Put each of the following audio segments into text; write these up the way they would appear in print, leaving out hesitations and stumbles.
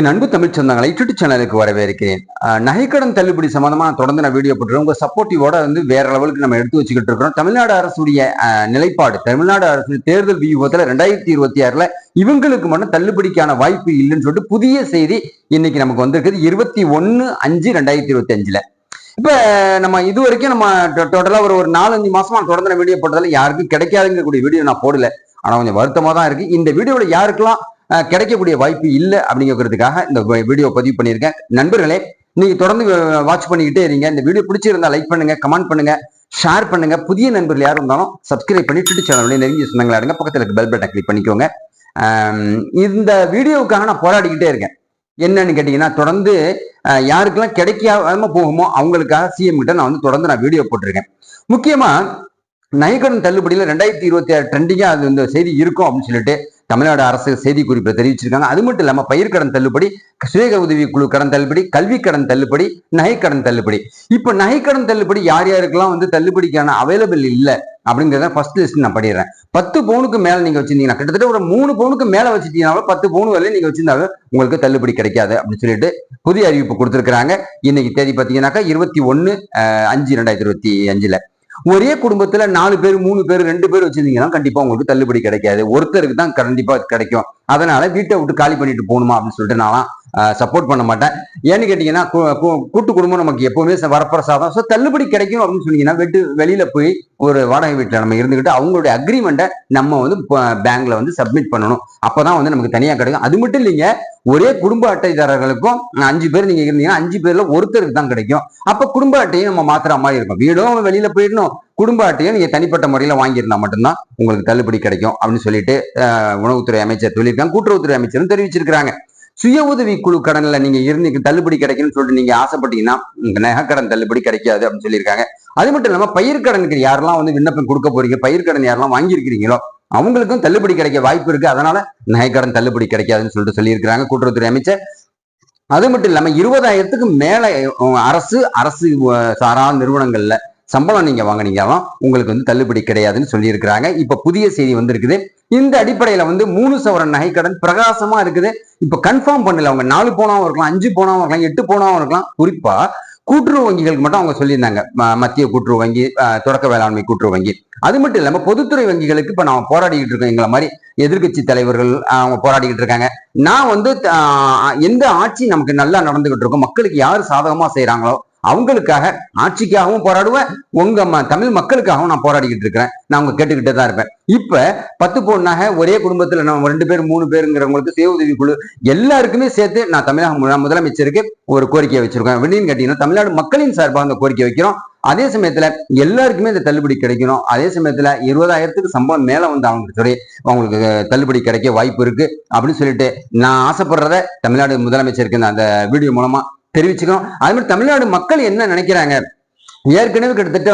அன்பு தமிழ் சொந்தங்களை யூடியூப் சேனலுக்கு வரவேற்கிறேன். நகைக்கடன் தள்ளுபடி சம்பந்தமா தொடர்ந்து நான் வீடியோ போட்டுருக்கேன். உங்க சப்போர்ட்டிவோட வேற லெவலுக்கு நம்ம எடுத்து வச்சுக்கிட்டு இருக்கிறோம். தமிழ்நாடு அரசுடைய நிலைப்பாடு, தமிழ்நாடு அரசு தேர்தல் வியூகத்துல 2026 இவங்களுக்கு மட்டும் தள்ளுபடிக்கான வாய்ப்பு இல்லைன்னு சொல்லிட்டு புதிய செய்தி இன்னைக்கு நமக்கு வந்திருக்குது 21/5/2025. இப்ப நம்ம இது வரைக்கும் நம்ம டோட்டலா ஒரு 4-5 மாசமா தொடர்ந்து வீடியோ போட்டதால யாருக்கும் கிடைக்காதுங்க கூடிய வீடியோ நான் போடல. ஆனா கொஞ்சம் வருத்தமா தான் இருக்கு. இந்த வீடியோல யாருக்கெல்லாம் கிடைக்கக்கூடிய வாய்ப்பு இல்லை அப்படிங்கிறதுக்காக இந்த வீடியோ பதிவு பண்ணியிருக்கேன். நண்பர்களே, நீங்க தொடர்ந்து வாட்ச் பண்ணிக்கிட்டே இருங்க. இந்த வீடியோ பிடிச்சிருந்தா லைக் பண்ணுங்க, கமெண்ட் பண்ணுங்க, ஷேர் பண்ணுங்க. புதிய நண்பர்கள் யாரும் இருந்தாலும் சப்ஸ்கிரைப் பண்ணி யூடியூப் சேனல் நெருங்கிய சொந்தங்களா இருங்க. பக்கத்தில் இருக்க பெல் பட்டனை கிளிக் பண்ணிக்கோங்க. இந்த வீடியோவுக்காக நான் போராடிக்கிட்டே இருக்கேன். என்னன்னு கேட்டீங்கன்னா, தொடர்ந்து யாருக்கெல்லாம் கிடைக்காம போகுமோ அவங்களுக்காக சிஎம் கிட்ட நான் தொடர்ந்து வீடியோ போட்டிருக்கேன். முக்கியமா நகைக்கடன் தள்ளுபடியில 2026 ட்ரெண்டிங்கா அது இந்த செய்தி இருக்கும் அப்படின்னு சொல்லிட்டு தமிழ்நாடு அரசு செய்தி குறிப்பில் தெரிவிச்சிருக்காங்க. அது மட்டும் இல்லாம பயிர்க்கடன் தள்ளுபடி, சுய உதவி குழு கடன் தள்ளுபடி, கல்வி கடன் தள்ளுபடி, நகைக்கடன் தள்ளுபடி. இப்ப நகைக்கடன் தள்ளுபடி யார் யாருக்கெல்லாம் தள்ளுபடிக்கான அவைலபிள் இல்லை அப்படிங்கிறத ஃபர்ஸ்ட் லிஸ்ட் நான் படிடுறேன். 10 பவுனுக்கு மேல நீங்க வச்சிருந்தீங்கன்னா, கிட்டத்தட்ட ஒரு 3 பவுனுக்கு மேல வச்சுட்டீங்கன்னா 10 பவுன் வரையும் நீங்க வச்சிருந்தாலும் உங்களுக்கு தள்ளுபடி கிடைக்காது அப்படின்னு சொல்லிட்டு புதிய அறிவிப்பு கொடுத்திருக்கிறாங்க. இன்னைக்கு தேதி பாத்தீங்கன்னாக்கா 21/5/2025. ஒரே குடும்பத்துல 4 பேர் 3 பேர் 2 பேர் வச்சிருந்தீங்கன்னா கண்டிப்பா உங்களுக்கு தள்ளுபடி கிடைக்காது. ஒருத்தருக்கு தான் கண்டிப்பா கிடைக்கும். அதனால வீட்டை விட்டு காலி பண்ணிட்டு போகணுமா அப்படின்னு சொல்லிட்டு நான் சப்போர்ட் பண்ண மாட்டேன். ஏன்னு கேட்டீங்கன்னா, கூட்டு குடும்பம் நமக்கு எப்பவுமே வரப்பிரசாதம். ஸோ தள்ளுபடி கிடைக்கும் அப்படின்னு சொன்னீங்கன்னா வெளியில போய் ஒரு வாடகை வீட்டில் நம்ம இருந்துகிட்டு அவங்களுடைய அக்ரிமெண்ட்டை நம்ம பேங்க்ல சப்மிட் பண்ணணும். அப்பதான் நமக்கு தனியா கிடைக்கும். அது மட்டும் இல்லைங்க, ஒரே குடும்ப அட்டைதாரர்களுக்கும் 5 பேர் நீங்க இருந்தீங்கன்னா 5 பேர்ல ஒருத்தருக்கு தான் கிடைக்கும். அப்ப குடும்ப அட்டையும் நம்ம மாத்துற மாதிரி இருக்கும். வீடும் வெளியில போயிடணும், குடும்ப அட்டையும் நீங்க தனிப்பட்ட முறையில வாங்கியிருந்தா மட்டும்தான் உங்களுக்கு தள்ளுபடி கிடைக்கும் அப்படின்னு சொல்லிட்டு உணவுத்துறை அமைச்சர் சொல்லியிருக்காங்க. கூட்டுறவுத்துறை அமைச்சரும் தெரிவிச்சிருக்காங்க. சுய உதவி குழு கடன்ல நீங்க இருந்து தள்ளுபடி கிடைக்கும்னு சொல்லிட்டு நீங்க ஆசைப்பட்டீங்கன்னா நகைக்கடன் தள்ளுபடி கிடைக்காது அப்படின்னு சொல்லியிருக்காங்க. அது மட்டும் இல்லாம பயிர்க்கடனுக்கு யாரெல்லாம் விண்ணப்பம் கொடுக்க போறீங்க, பயிர்க்கடன் யாரெல்லாம் வாங்கியிருக்கிறீங்களோ அவங்களுக்கும் தள்ளுபடி கிடைக்க வாய்ப்பு இருக்கு. அதனால நகைக்கடன் தள்ளுபடி கிடைக்காதுன்னு சொல்லிட்டு சொல்லியிருக்கிறாங்க கூட்டுறவுத்துறை அமைச்சர். அது மட்டும் இல்லாம 20,000க்கு மேல அரசு சாரா நிறுவனங்கள்ல சம்பளம் நீங்க வாங்கினீங்களாம் உங்களுக்கு தள்ளுபடி கிடையாதுன்னு சொல்லியிருக்கிறாங்க. இப்ப புதிய செய்தி வந்திருக்குது. இந்த அடிப்படையில 3 சவரன் நகைக்கடன் பிரகாசமா இருக்குது. இப்ப கன்ஃபார்ம் பண்ணல. அவங்க 4 பவுனாவும் இருக்கலாம், 5 பவுனாவும் இருக்கலாம், 8 பவுனாவும் இருக்கலாம். குறிப்பா கூட்டுறவு வங்கிகளுக்கு மட்டும் அவங்க சொல்லியிருந்தாங்க. மத்திய கூட்டுறவு வங்கி, தொடக்க வேளாண்மை கூட்டுறவு வங்கி. அது மட்டும் இல்லாம பொதுத்துறை வங்கிகளுக்கு இப்ப நாம போராடிக்கிட்டு இருக்கோம். எங்களை மாதிரி எதிர்கட்சி தலைவர்கள் அவங்க போராடிக்கிட்டு இருக்காங்க. நான் எந்த ஆட்சி நமக்கு நல்லா நடந்துகிட்டு இருக்கோம், மக்களுக்கு யாரு சாதகமா செய்யறாங்களோ அவங்களுக்காக, ஆட்சிக்காகவும் போராடுவேன், உங்க தமிழ் மக்களுக்காகவும் நான் போராடிக்கிட்டு இருக்கிறேன். நான் அவங்க கேட்டுக்கிட்டே தான் இருப்பேன். இப்ப 10 பவுனாக ஒரே குடும்பத்துல நம்ம 2 பேர் 3 பேருங்கிறவங்களுக்கு சுய உதவி குழு எல்லாருக்குமே சேர்த்து நான் தமிழக முதலமைச்சருக்கு ஒரு கோரிக்கையை வச்சிருக்கேன். எப்படின்னு கேட்டீங்கன்னா, தமிழ்நாடு மக்களின் சார்பாக அந்த கோரிக்கை வைக்கிறோம். அதே சமயத்துல எல்லாருக்குமே இந்த தள்ளுபடி கிடைக்கணும். அதே சமயத்துல 20,000க்கு சம்பளம் மேல அவங்களுக்கு தள்ளுபடி கிடைக்க வாய்ப்பு இருக்கு அப்படின்னு சொல்லிட்டு நான் ஆசைப்படுறத தமிழ்நாடு முதலமைச்சருக்கு அந்த வீடியோ மூலமா தெரிவிச்சுக்கணும். அது மாதிரி தமிழ்நாடு மக்கள் என்ன நினைக்கிறாங்க, ஏற்கனவே கிட்டத்தட்ட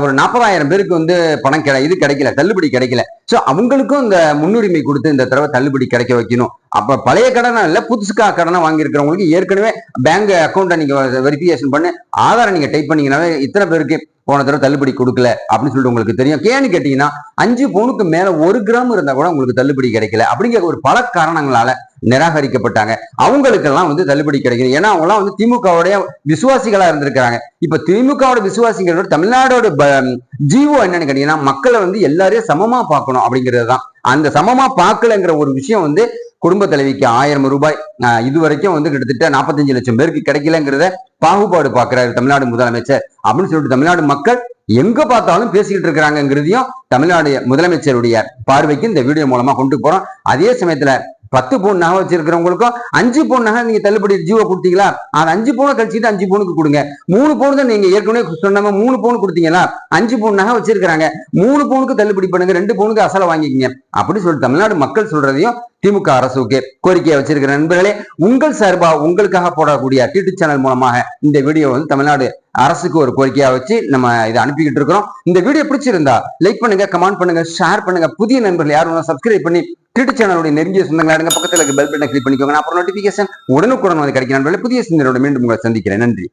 ஒரு 40,000 பேருக்கு பணம் கிடைக்கல, தள்ளுபடி கிடைக்கல. சோ அவங்களுக்கும் இந்த முன்னுரிமை கொடுத்து இந்த தடவை தள்ளுபடி கிடைக்க வைக்கணும். அப்ப பழைய கடனா இல்ல, புதுசுக்கா கடனை வாங்கியிருக்கிறவங்களுக்கு ஏற்கனவே பேங்க் அக்கௌண்ட்டை நீங்க வெரிஃபிகேஷன் பண்ணி ஆதாரம் நீங்க டைப் பண்ணீங்கன்னாவே இத்தனை பேருக்கு போன தடவை தள்ளுபடி கொடுக்கல அப்படின்னு சொல்லிட்டு உங்களுக்கு தெரியும். ஏன்னு கேட்டீங்கன்னா, 5 பவுனுக்கு மேல 1 கிராம் இருந்தா கூட உங்களுக்கு தள்ளுபடி கிடைக்கல அப்படிங்கிற ஒரு பல காரணங்களால நிராகரிக்கப்பட்டாங்க. அவங்களுக்கெல்லாம் தள்ளுபடி கிடைக்கணும். ஏன்னா அவங்க எல்லாம் திமுகவுடைய விசுவாசிகளா இருந்திருக்கிறாங்க. இப்ப திமுகவோட விசுவாசிகளோட தமிழ்நாடோட ஜீவோ என்னன்னு கேட்டீங்கன்னா, மக்களை எல்லாரையும் சமமா பார்க்கணும் அப்படிங்கிறது தான். அந்த சமமா பார்க்கலங்கிற ஒரு விஷயம் குடும்ப தலைவிக்கு 1000 ரூபாய் இதுவரைக்கும் கிட்டத்தட்ட 45 லட்சம் பேருக்கு கிடைக்கலங்கிறத பாகுபாடு பார்க்கிறாரு தமிழ்நாடு முதலமைச்சர் அப்படின்னு சொல்லிட்டு தமிழ்நாடு மக்கள் எங்க பார்த்தாலும் பேசிக்கிட்டு இருக்கிறாங்கிறதையும் தமிழ்நாடு முதலமைச்சருடைய பார்வைக்கு இந்த வீடியோ மூலமா கொண்டு போறோம். அதே சமயத்துல 10 பவுன் நகை வச்சிருக்கிறவங்களுக்கும் 5 பவுன் நகை நீங்க தள்ளுபடி ஜீவோ கொடுத்தீங்களா, அது 5 பவுனை கழிச்சுட்டு 5 பவுனுக்கு கொடுங்க. 3 பவுன் தான் நீங்க ஏற்கனவே சொன்ன 3 பவுன் கொடுத்தீங்களா, 5 பவுன் நகை வச்சிருக்கிறாங்க, 3 பவுனுக்கு தள்ளுபடி பண்ணுங்க, 2 பவுனுக்கு அசலை வாங்கிக்கங்க அப்படி சொல்லிட்டு தமிழ்நாடு மக்கள் சொல்றதையும் திமுக அரசுக்கு கோரிக்கையை வச்சிருக்கிற நண்பர்களே, உங்கள் சார்பா உங்களுக்காக போடக்கூடிய யூடியூப் சேனல் மூலமாக இந்த வீடியோ தமிழ்நாடு அரசுக்கு ஒரு கோரிக்கையா வச்சு நம்ம இதை அனுப்பிக்கிட்டு இருக்கிறோம். இந்த வீடியோ பிடிச்சிருந்தா லைக் பண்ணுங்க, கமெண்ட் பண்ணுங்க, ஷேர் பண்ணுங்க. புதிய நண்பர்கள் யாரும் சப்ஸ்கிரைப் பண்ணி யூடியூப் சேனலுடைய நெருங்கிய சொந்தங்களா இருங்க. பக்கத்துல பெல் பட்டனை கிளிக் பண்ணிக்கோங்க. அப்புறம் நோட்டிபிகேஷன் உடனுக்குடன் கிடைக்கும் நண்பர்களே. புதிய சிந்தனையோட மீண்டும் உங்களை சந்திக்கிறேன். நன்றி.